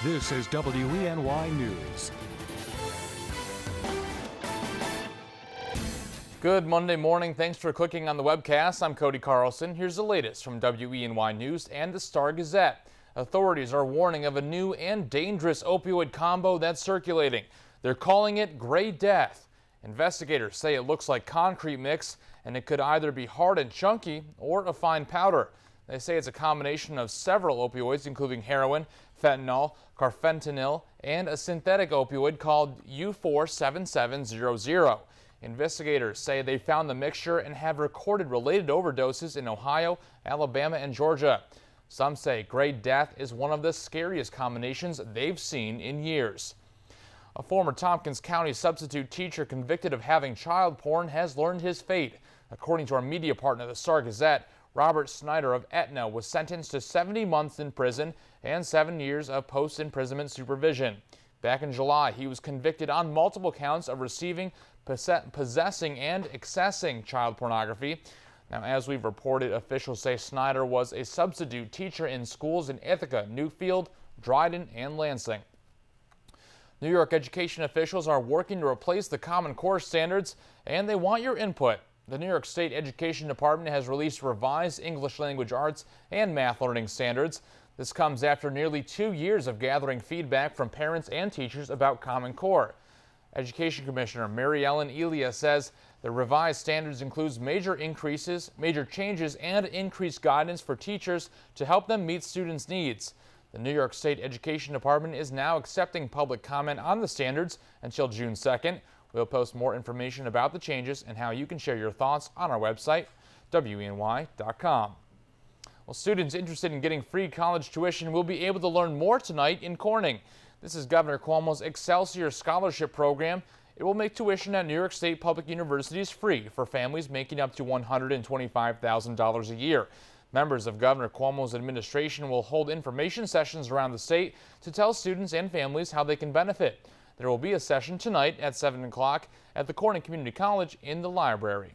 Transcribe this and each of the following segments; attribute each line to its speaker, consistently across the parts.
Speaker 1: This is WENY News.
Speaker 2: Good Monday morning. Thanks for clicking on the webcast. I'm Cody Carlson. Here's the latest from WENY News and the Star-Gazette. Authorities are warning of a new and dangerous opioid combo that's circulating. They're calling it Gray Death. Investigators say it looks like concrete mix, and it could either be hard and chunky or a fine powder. They say it's a combination of several opioids, including heroin, fentanyl, carfentanil, and a synthetic opioid called U47700. Investigators say they found the mixture and have recorded related overdoses in Ohio, Alabama, and Georgia. Some say Gray Death is one of the scariest combinations they've seen in years. A former Tompkins County substitute teacher convicted of having child porn has learned his fate. According to our media partner, the Star-Gazette, Robert Snyder of Etna was sentenced to 70 months in prison and 7 years of post-imprisonment supervision. Back in July, he was convicted on multiple counts of receiving, possessing, and accessing child pornography. Now, as we've reported, officials say Snyder was a substitute teacher in schools in Ithaca, Newfield, Dryden, and Lansing. New York education officials are working to replace the Common Core standards, and they want your input. The New York State Education Department has released revised English language arts and math learning standards. This comes after nearly 2 years of gathering feedback from parents and teachers about Common Core. Education Commissioner Mary Ellen Elia says the revised standards includes major changes, and increased guidance for teachers to help them meet students' needs. The New York State Education Department is now accepting public comment on the standards until June 2nd. We'll post more information about the changes and how you can share your thoughts on our website, WENY.com. Well, students interested in getting free college tuition will be able to learn more tonight in Corning. This is Governor Cuomo's Excelsior Scholarship program. It will make tuition at New York State public universities free for families making up to $125,000 a year. Members of Governor Cuomo's administration will hold information sessions around the state to tell students and families how they can benefit. There will be a session tonight at 7 o'clock at the Corning Community College in the library.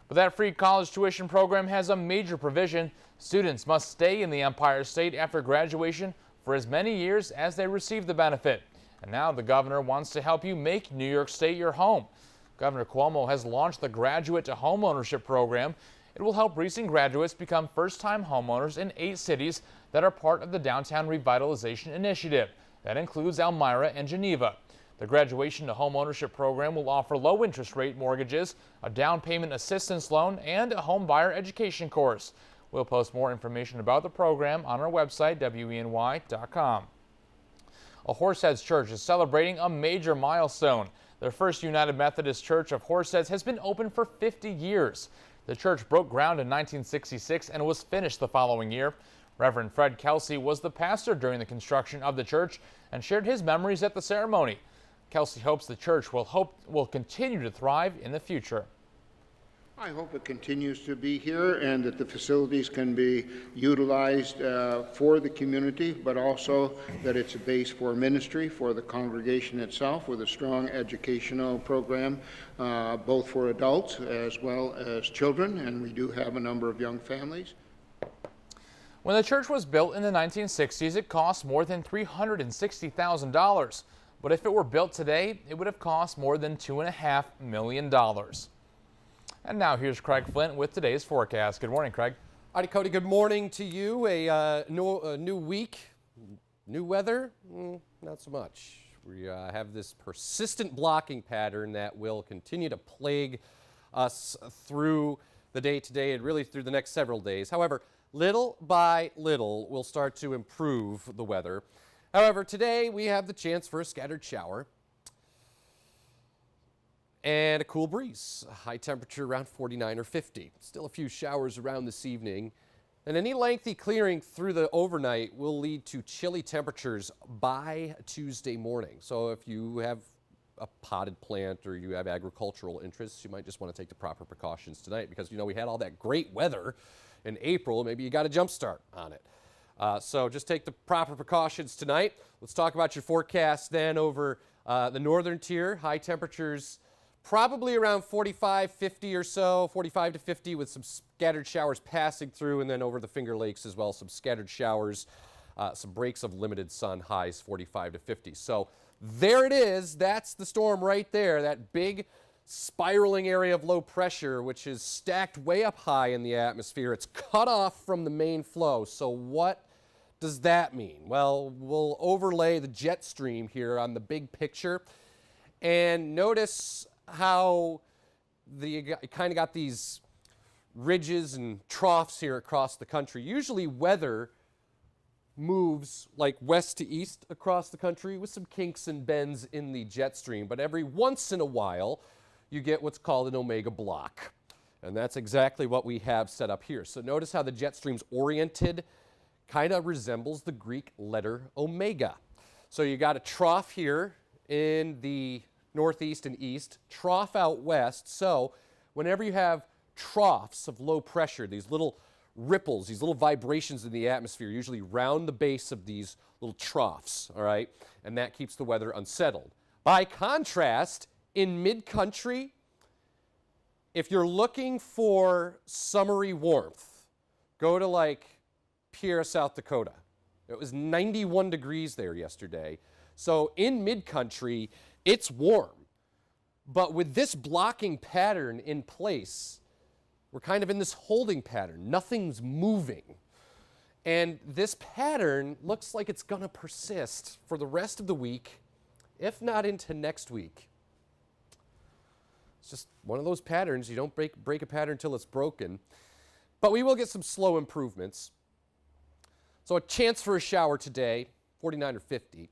Speaker 2: But that free college tuition program has a major provision. Students must stay in the Empire State after graduation for as many years as they receive the benefit. And now the governor wants to help you make New York State your home. Governor Cuomo has launched the Graduate to Homeownership program. It will help recent graduates become first-time homeowners in 8 cities that are part of the Downtown Revitalization Initiative. That includes Elmira and Geneva. The Graduation to Homeownership program will offer low interest rate mortgages, a down payment assistance loan, and a home buyer education course. We'll post more information about the program on our website, WENY.com. A Horseheads Church is celebrating a major milestone. Their First United Methodist Church of Horseheads has been open for 50 years. The church broke ground in 1966 and was finished the following year. Reverend Fred Kelsey was the pastor during the construction of the church and shared his memories at the ceremony. Kelsey hopes the church will continue to thrive in the future.
Speaker 3: I hope it continues to be here and that the facilities can be utilized for the community, but also that it's a base for ministry for the congregation itself with a strong educational program, both for adults as well as children, and we do have a number of young families.
Speaker 2: When the church was built in the 1960s, it cost more than $360,000. But if it were built today, it would have cost more than $2.5 million. And now here's Craig Flint with today's forecast. Good morning, Craig.
Speaker 4: All right, Cody, good morning to you. A new week, new weather, not so much. We have this persistent blocking pattern that will continue to plague us through the day today and really through the next several days. However, little by little, we'll start to improve the weather. However, today we have the chance for a scattered shower and a cool breeze. A high temperature around 49 or 50. Still a few showers around this evening. And any lengthy clearing through the overnight will lead to chilly temperatures by Tuesday morning. So if you have a potted plant or you have agricultural interests, you might just want to take the proper precautions tonight because, you know, we had all that great weather in April. Maybe you got a jump start on it. So just take the proper precautions tonight. Let's talk about your forecast then over the northern tier. High temperatures probably around 45, 50 or so, 45 to 50 with some scattered showers passing through, and then over the Finger Lakes as well, some scattered showers Some breaks of limited sun, highs 45 to 50. So there it is. That's the storm right there, that big spiraling area of low pressure, which is stacked way up high in the atmosphere. It's cut off from the main flow. So what does that mean? Well, we'll overlay the jet stream here on the big picture and notice how you kind of got these ridges and troughs here across the country. Usually weather moves like west to east across the country with some kinks and bends in the jet stream, but every once in a while you get what's called an omega block. And that's exactly what we have set up here. So notice how the jet stream's oriented, kind of resembles the Greek letter omega. So you got a trough here in the northeast and east, trough out west. So whenever you have troughs of low pressure, these little ripples, these little vibrations in the atmosphere, usually round the base of these little troughs, all right? And that keeps the weather unsettled. By contrast, in mid-country, if you're looking for summery warmth, go to like Pierre, South Dakota. It was 91 degrees there yesterday. So in mid-country, it's warm. But with this blocking pattern in place, we're kind of in this holding pattern. Nothing's moving. And this pattern looks like it's going to persist for the rest of the week, if not into next week. It's just one of those patterns. You don't break a pattern until it's broken. But we will get some slow improvements. So a chance for a shower today, 49 or 50.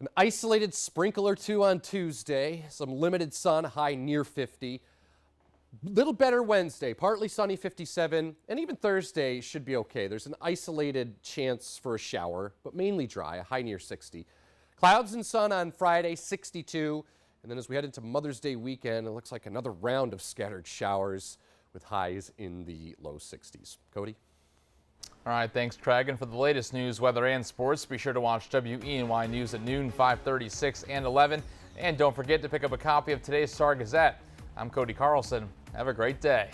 Speaker 4: An isolated sprinkle or two on Tuesday. Some limited sun, high near 50. Little better Wednesday, partly sunny, 57. And even Thursday should be okay. There's an isolated chance for a shower, but mainly dry, a high near 60. Clouds and sun on Friday, 62. And then as we head into Mother's Day weekend, it looks like another round of scattered showers with highs in the low 60s. Cody?
Speaker 2: All right, thanks, Craig. And for the latest news, weather, and sports, be sure to watch WENY News at noon, 5:30, 6, and 11. And don't forget to pick up a copy of today's Star Gazette. I'm Cody Carlson. Have a great day.